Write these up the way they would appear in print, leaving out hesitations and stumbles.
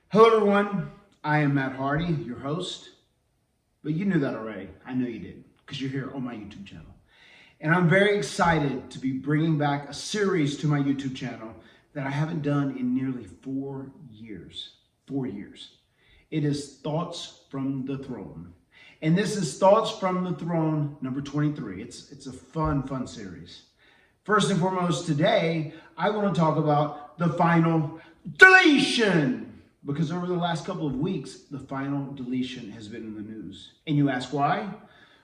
Hello everyone, I am Matt Hardy, your host, but you knew that already. I know you did, because you're here on my YouTube channel. And I'm very excited to be bringing back a series to my YouTube channel that I haven't done in nearly 4 years. 4 years. It is Thoughts from the Throne. And this is Thoughts from the Throne number 23. It's a fun series. First and foremost, today, I want to talk about the Final Deletion. Because over the last couple of weeks, the Final Deletion has been in the news. And you ask why?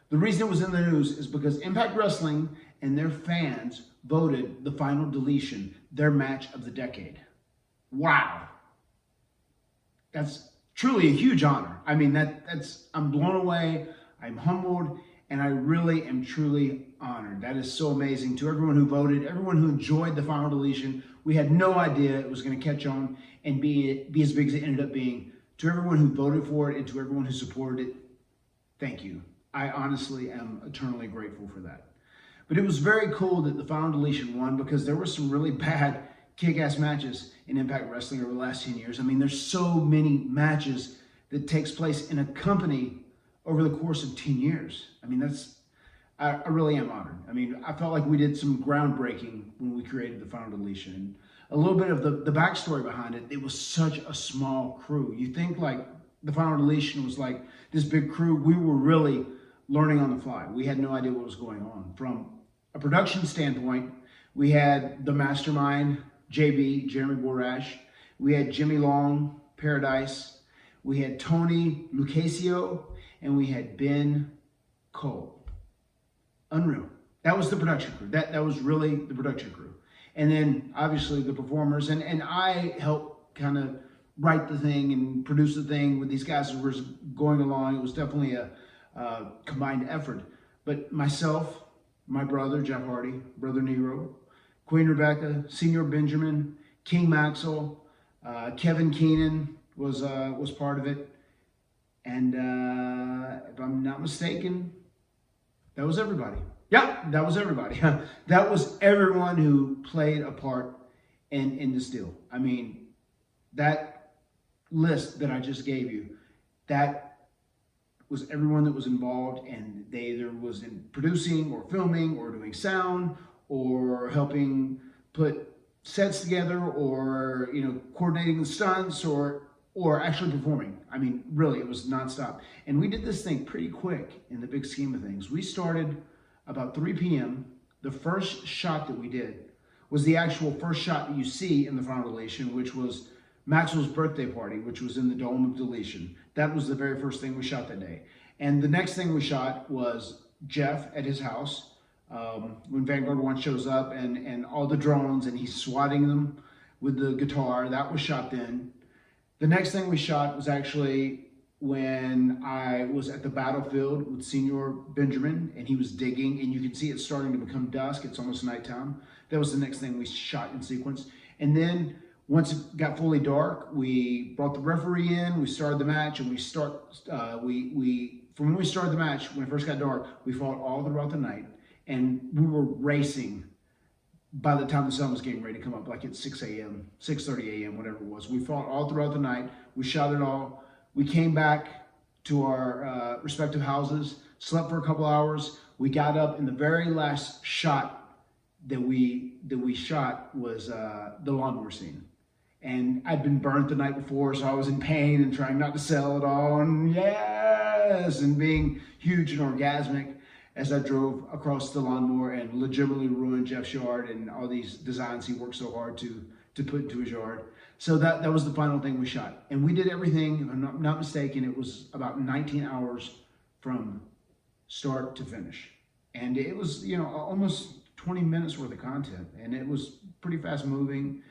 The reason it was in the news is because Impact Wrestling and their fans voted the Final Deletion their match of the decade. Wow. That's truly a huge honor. I mean, I'm blown away, I'm humbled, and I really am truly honored. That is so amazing. To everyone who voted, everyone who enjoyed the Final Deletion, we had no idea it was going to catch on and be as big as it ended up being. To everyone who voted for it and to everyone who supported it, thank you. I honestly am eternally grateful for that. But it was very cool that the Final Deletion won because there were some really bad kick-ass matches in Impact Wrestling over the last 10 years. I mean, there's so many matches that takes place in a company over the course of 10 years. I mean, I really am honored. I mean, I felt like we did some groundbreaking when we created the Final Deletion. A little bit of the backstory behind it, it was such a small crew. You think like the Final Deletion was like this big crew. We were really learning on the fly. We had no idea what was going on. From a production standpoint, we had the mastermind, JB, Jeremy Borash. We had Jimmy Long, Paradise. We had Tony Lucasio, and we had Ben Cole. Unreal. That was the production crew. That was really the production crew. And then obviously the performers. And I helped kind of write the thing and produce the thing with these guys who were going along. It was definitely a combined effort. But myself, my brother, Jeff Hardy, Brother Nero, Queen Rebecca, Senior Benjamin, King Maxwell, Kevin Keenan was part of it. And if I'm not mistaken, that was everybody. Yeah, that was everybody. That was everyone who played a part in this deal. I mean, that list that I just gave you, that was everyone that was involved, and they either was in producing or filming or doing sound or helping put sets together or, coordinating the stunts or actually performing. I mean, really, it was nonstop. And we did this thing pretty quick in the big scheme of things. We started about 3 p.m. The first shot that we did was the actual first shot that you see in the Final Deletion, which was Maxwell's birthday party, which was in the Dome of Deletion. That was the very first thing we shot that day. And the next thing we shot was Jeff at his house when Vanguard 1 shows up and all the drones, and he's swatting them with the guitar. That was shot then. The next thing we shot was actually when I was at the battlefield with Senior Benjamin, and he was digging, and you can see it starting to become dusk. It's almost nighttime. That was the next thing we shot in sequence. And then once it got fully dark, we brought the referee in, we started the match, and from when we started the match, when it first got dark, we fought all throughout the night, and we were racing by the time the sun was getting ready to come up, like at 6 a.m., 6:30 a.m., whatever it was. We fought all throughout the night. We shot it all. We came back to our respective houses, slept for a couple hours. We got up, and the very last shot that we shot was the lawnmower scene. And I'd been burnt the night before, so I was in pain and trying not to sell it all. And yes, and being huge and orgasmic as I drove across the lawnmower and legitimately ruined Jeff's yard and all these designs he worked so hard to put into his yard. So that was the final thing we shot. And we did everything, if I'm not mistaken, it was about 19 hours from start to finish. And it was, almost 20 minutes worth of content. And it was pretty fast moving.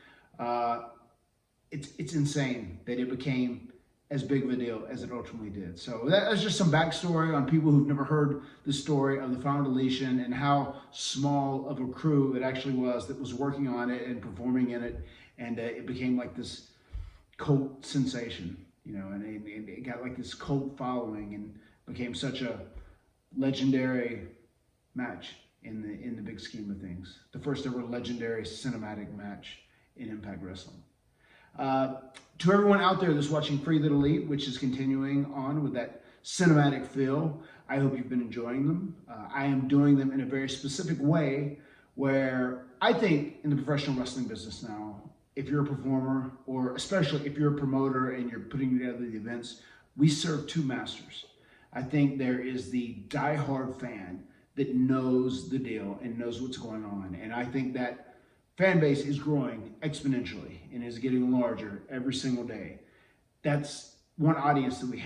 It's insane that it became as big of a deal as it ultimately did. So that's just some backstory on people who've never heard the story of the Final Deletion and how small of a crew it actually was that was working on it and performing in it. And it became like this cult sensation, and it got like this cult following and became such a legendary match in the big scheme of things. The first ever legendary cinematic match in Impact Wrestling. To everyone out there that's watching Free the Elite, which is continuing on with that cinematic feel, I hope you've been enjoying them. I am doing them in a very specific way where I think in the professional wrestling business now, if you're a performer, or especially if you're a promoter and you're putting together the events, we serve two masters. I think there is the diehard fan that knows the deal and knows what's going on. And I think that fan base is growing exponentially and is getting larger every single day. That's one audience that we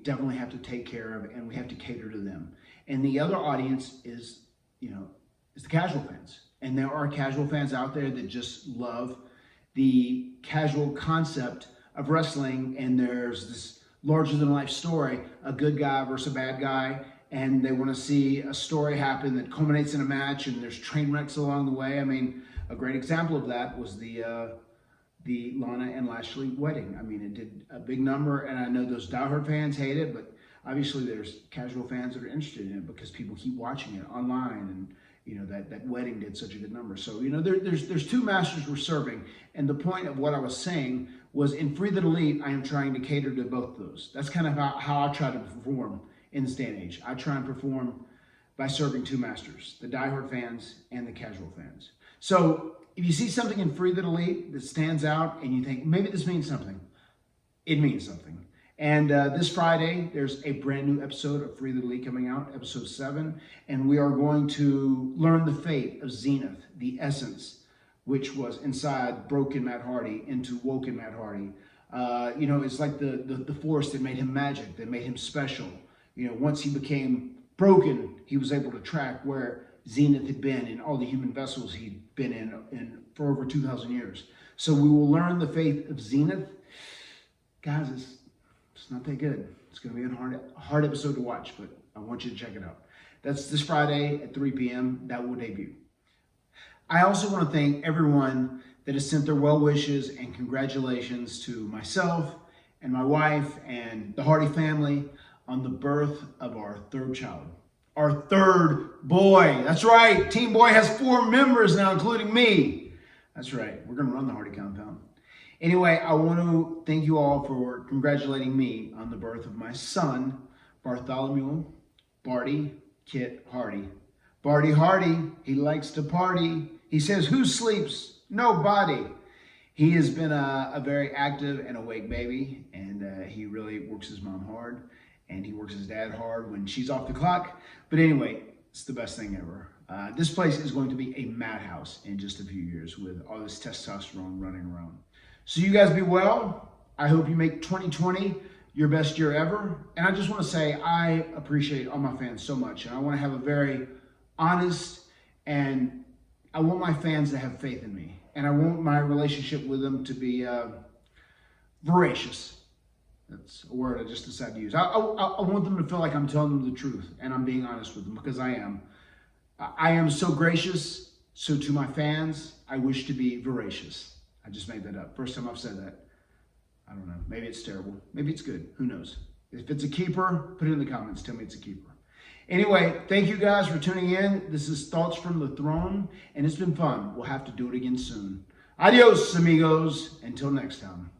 definitely have to take care of, and we have to cater to them. And the other audience is, is the casual fans. And there are casual fans out there that just love the casual concept of wrestling, and there's this larger than life story, a good guy versus a bad guy, and they want to see a story happen that culminates in a match, and there's train wrecks along the way. I mean, a great example of that was the Lana and Lashley wedding. I mean, it did a big number, and I know those diehard fans hate it, but obviously there's casual fans that are interested in it because people keep watching it online, and that wedding did such a good number. So, there's two masters we're serving. And the point of what I was saying was, in Free the Elite, I am trying to cater to both of those. That's kind of how I try to perform in this day and age. I try and perform by serving two masters, the diehard fans and the casual fans. So if you see something in Free the Elite that stands out and you think, maybe this means something, it means something. And this Friday, there's a brand new episode of Free the Elite coming out, episode 7. And we are going to learn the fate of Zenith, the essence, which was inside broken Matt Hardy into woken Matt Hardy. It's like the force that made him magic, that made him special. Once he became broken, he was able to track where Zenith had been in all the human vessels he'd been in for over 2,000 years. So we will learn the fate of Zenith. Guys, it's not that good. It's going to be a hard episode to watch, but I want you to check it out. That's this Friday at 3 p.m. That will debut. I also want to thank everyone that has sent their well wishes and congratulations to myself and my wife and the Hardy family on the birth of our third child. Our third boy. That's right. Team Boy has 4 members now, including me. That's right. We're going to run the Hardy compound. Anyway, I want to thank you all for congratulating me on the birth of my son, Bartholomew Bartie Kit Hardy. Bartie Hardy, he likes to party. He says, who sleeps? Nobody. He has been a very active and awake baby, and he really works his mom hard, and he works his dad hard when she's off the clock. But anyway, it's the best thing ever. This place is going to be a madhouse in just a few years with all this testosterone running around. So you guys be well. I hope you make 2020 your best year ever. And I just want to say I appreciate all my fans so much. And I want to have a very honest, and I want my fans to have faith in me. And I want my relationship with them to be voracious. That's a word I just decided to use. I want them to feel like I'm telling them the truth and I'm being honest with them, because I am. I am so gracious. So to my fans, I wish to be voracious. I just made that up. First time I've said that. I don't know. Maybe it's terrible. Maybe it's good. Who knows? If it's a keeper, put it in the comments. Tell me it's a keeper. Anyway, thank you guys for tuning in. This is Thoughts from the Throne, and it's been fun. We'll have to do it again soon. Adios, amigos. Until next time.